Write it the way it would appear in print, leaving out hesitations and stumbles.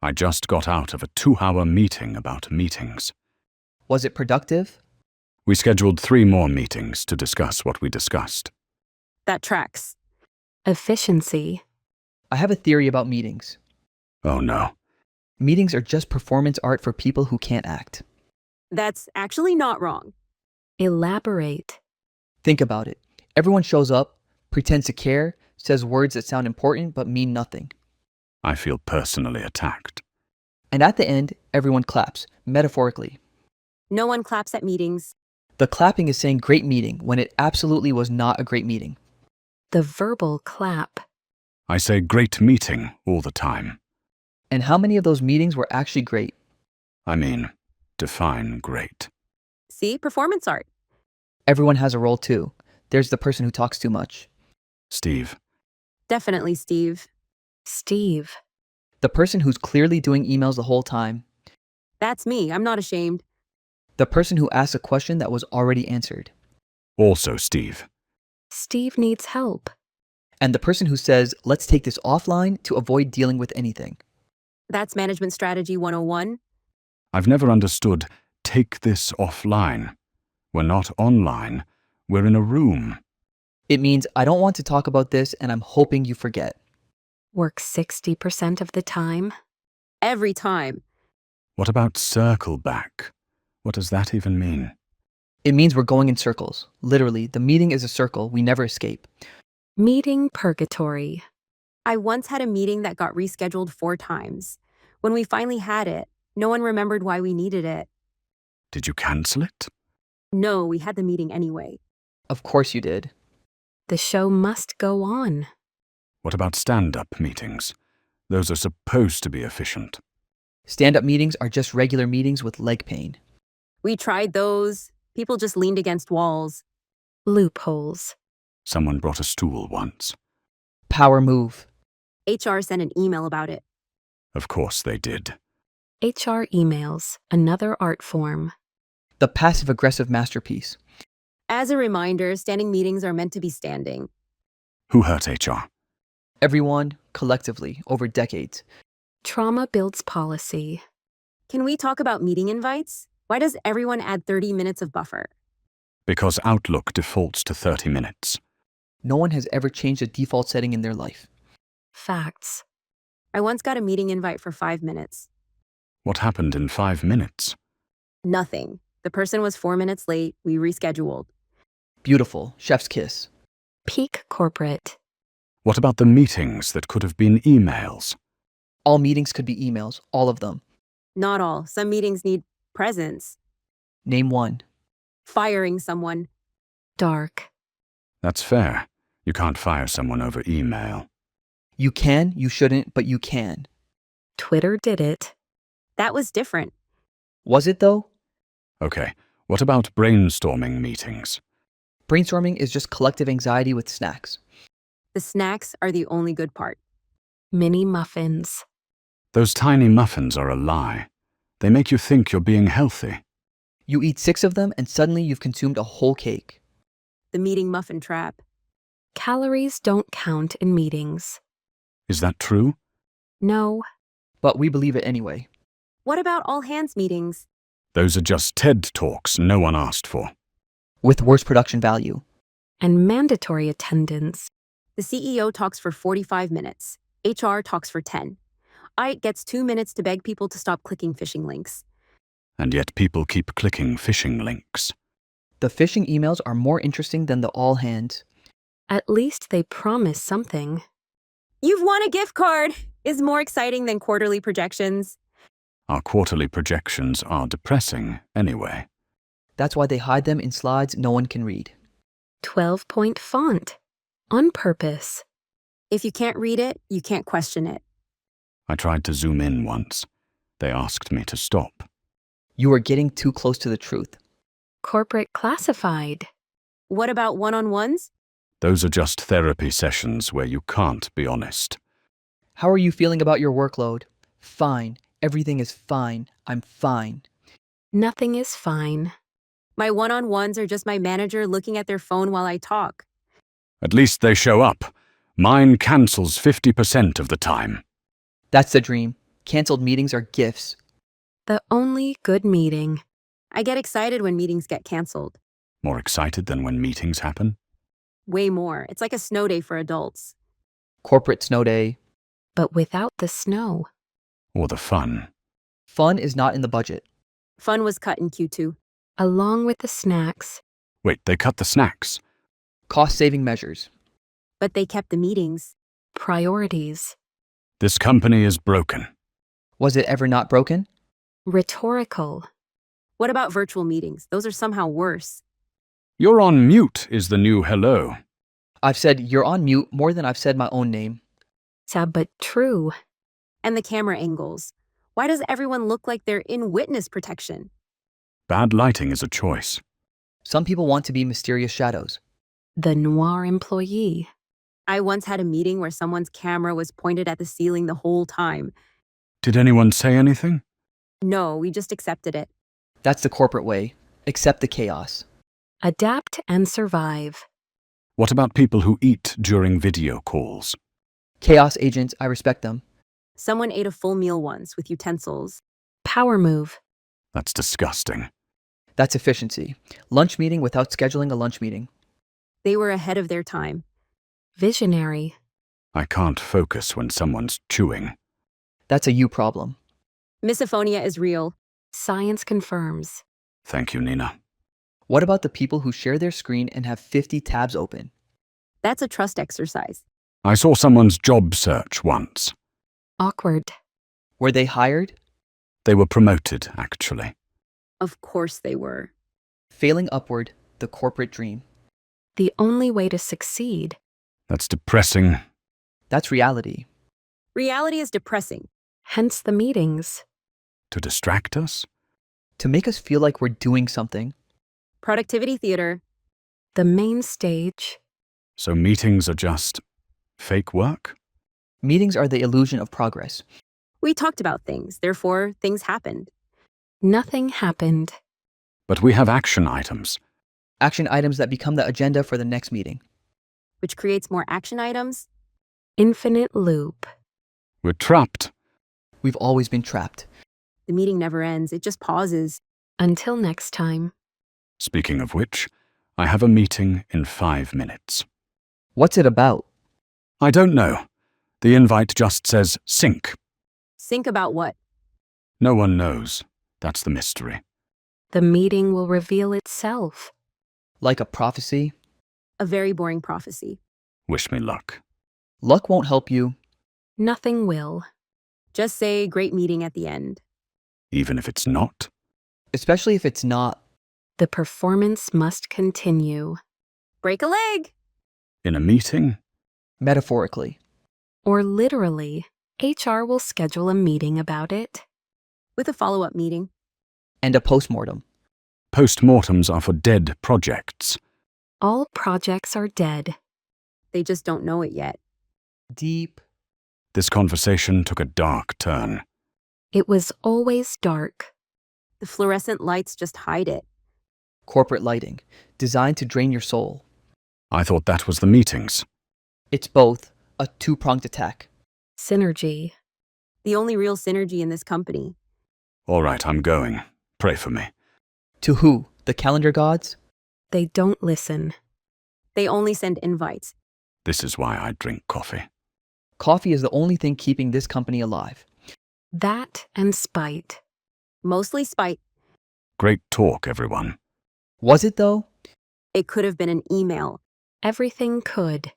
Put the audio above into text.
I just got out of a 2-hour meeting about meetings. Was it productive? We scheduled 3 more meetings to discuss what we discussed. That tracks. Efficiency. I have a theory about meetings. Oh no. Meetings are just performance art for people who can't act. That's actually not wrong. Elaborate. Think about it. Everyone shows up, pretends to care, says words that sound important but mean nothing. I feel personally attacked. And at the end, everyone claps, metaphorically. No one claps at meetings. The clapping is saying great meeting when it absolutely was not a great meeting. The verbal clap. I say great meeting all the time. And how many of those meetings were actually great? I mean, define great. See, performance art. Everyone has a role too. There's the person who talks too much. Steve. Definitely Steve. Steve. The person who's clearly doing emails the whole time. That's me. I'm not ashamed. The person who asks a question that was already answered. Also Steve. Steve needs help. And the person who says, let's take this offline to avoid dealing with anything. That's management strategy 101. I've never understood take this offline. We're not online. We're in a room. It means I don't want to talk about this and I'm hoping you forget. Work 60% of the time. Every time. What about circle back? What does that even mean? It means we're going in circles. Literally, the meeting is a circle we never escape. Meeting purgatory. I once had a meeting that got rescheduled 4 times. When we finally had it, no one remembered why we needed it. Did you cancel it? No, we had the meeting anyway. Of course you did. The show must go on. What about stand-up meetings? Those are supposed to be efficient. Stand-up meetings are just regular meetings with leg pain. We tried those. People just leaned against walls. Loopholes. Someone brought a stool once. Power move. HR sent an email about it. Of course they did. HR emails. Another art form. The passive-aggressive masterpiece. As a reminder, standing meetings are meant to be standing. Who hurt HR? Everyone, collectively, over decades. Trauma builds policy. Can we talk about meeting invites? Why does everyone add 30 minutes of buffer? Because Outlook defaults to 30 minutes. No one has ever changed a default setting in their life. Facts. I once got a meeting invite for 5 minutes. What happened in 5 minutes? Nothing. The person was 4 minutes late. We rescheduled. Beautiful. Chef's kiss. Peak corporate. What about the meetings that could have been emails? All meetings could be emails, all of them. Not all. Some meetings need presence. Name one. Firing someone. Dark. That's fair. You can't fire someone over email. You can, you shouldn't, but you can. Twitter did it. That was different. Was it though? Okay, what about brainstorming meetings? Brainstorming is just collective anxiety with snacks. The snacks are the only good part. Mini muffins. Those tiny muffins are a lie. They make you think you're being healthy. You eat 6 of them and suddenly you've consumed a whole cake. The meeting muffin trap. Calories don't count in meetings. Is that true? No. But we believe it anyway. What about all hands meetings? Those are just TED Talks no one asked for. With worse production value. And mandatory attendance. The CEO talks for 45 minutes. HR talks for 10. IT gets 2 minutes to beg people to stop clicking phishing links. And yet people keep clicking phishing links. The phishing emails are more interesting than the all hands. At least they promise something. You've won a gift card is more exciting than quarterly projections. Our quarterly projections are depressing anyway. That's why they hide them in slides no one can read. 12-point font. On purpose. If you can't read it, you can't question it. I tried to zoom in once. They asked me to stop. You are getting too close to the truth. Corporate classified. What about one-on-ones? Those are just therapy sessions where you can't be honest. How are you feeling about your workload? Fine. Everything is fine. I'm fine. Nothing is fine. My one-on-ones are just my manager looking at their phone while I talk. At least they show up. Mine cancels 50% of the time. That's the dream. Canceled meetings are gifts. The only good meeting. I get excited when meetings get canceled. More excited than when meetings happen? Way more. It's like a snow day for adults. Corporate snow day. But without the snow. Or the fun? Fun is not in the budget. Fun was cut in Q2. Along with the snacks. Wait, they cut the snacks. Cost-saving measures. But they kept the meetings. Priorities. This company is broken. Was it ever not broken? Rhetorical. What about virtual meetings? Those are somehow worse. You're on mute is the new hello. I've said you're on mute more than I've said my own name. Sad but true. And the camera angles. Why does everyone look like they're in witness protection? Bad lighting is a choice. Some people want to be mysterious shadows. The noir employee. I once had a meeting where someone's camera was pointed at the ceiling the whole time. Did anyone say anything? No, we just accepted it. That's the corporate way. Accept the chaos. Adapt and survive. What about people who eat during video calls? Chaos agents, I respect them. Someone ate a full meal once with utensils. Power move. That's disgusting. That's efficiency. Lunch meeting without scheduling a lunch meeting. They were ahead of their time. Visionary. I can't focus when someone's chewing. That's a you problem. Misophonia is real. Science confirms. Thank you, Nina. What about the people who share their screen and have 50 tabs open? That's a trust exercise. I saw someone's job search once. Awkward. Were they hired? They were promoted, actually. Of course they were. Failing upward, the corporate dream. The only way to succeed. That's depressing. That's reality. Reality is depressing. Hence the meetings. To distract us? To make us feel like we're doing something. Productivity theater. The main stage. So meetings are just fake work? Meetings are the illusion of progress. We talked about things, therefore things happened. Nothing happened. But we have action items. Action items that become the agenda for the next meeting. Which creates more action items. Infinite loop. We're trapped. We've always been trapped. The meeting never ends, it just pauses. Until next time. Speaking of which, I have a meeting in 5 minutes. What's it about? I don't know. The invite just says sync. Think about what? No one knows. That's the mystery. The meeting will reveal itself. Like a prophecy? A very boring prophecy. Wish me luck. Luck won't help you. Nothing will. Just say great meeting at the end. Even if it's not? Especially if it's not. The performance must continue. Break a leg! In a meeting? Metaphorically. Or literally, HR will schedule a meeting about it. With a follow-up meeting. And a postmortem. Postmortems are for dead projects. All projects are dead. They just don't know it yet. Deep. This conversation took a dark turn. It was always dark. The fluorescent lights just hide it. Corporate lighting. Designed to drain your soul. I thought that was the meetings. It's both. A two-pronged attack. Synergy. The only real synergy in this company. All right, I'm going. Pray for me. To who? The calendar gods? They don't listen. They only send invites. This is why I drink coffee. Coffee is the only thing keeping this company alive. That and spite. Mostly spite. Great talk, everyone. Was it though? It could have been an email. Everything could.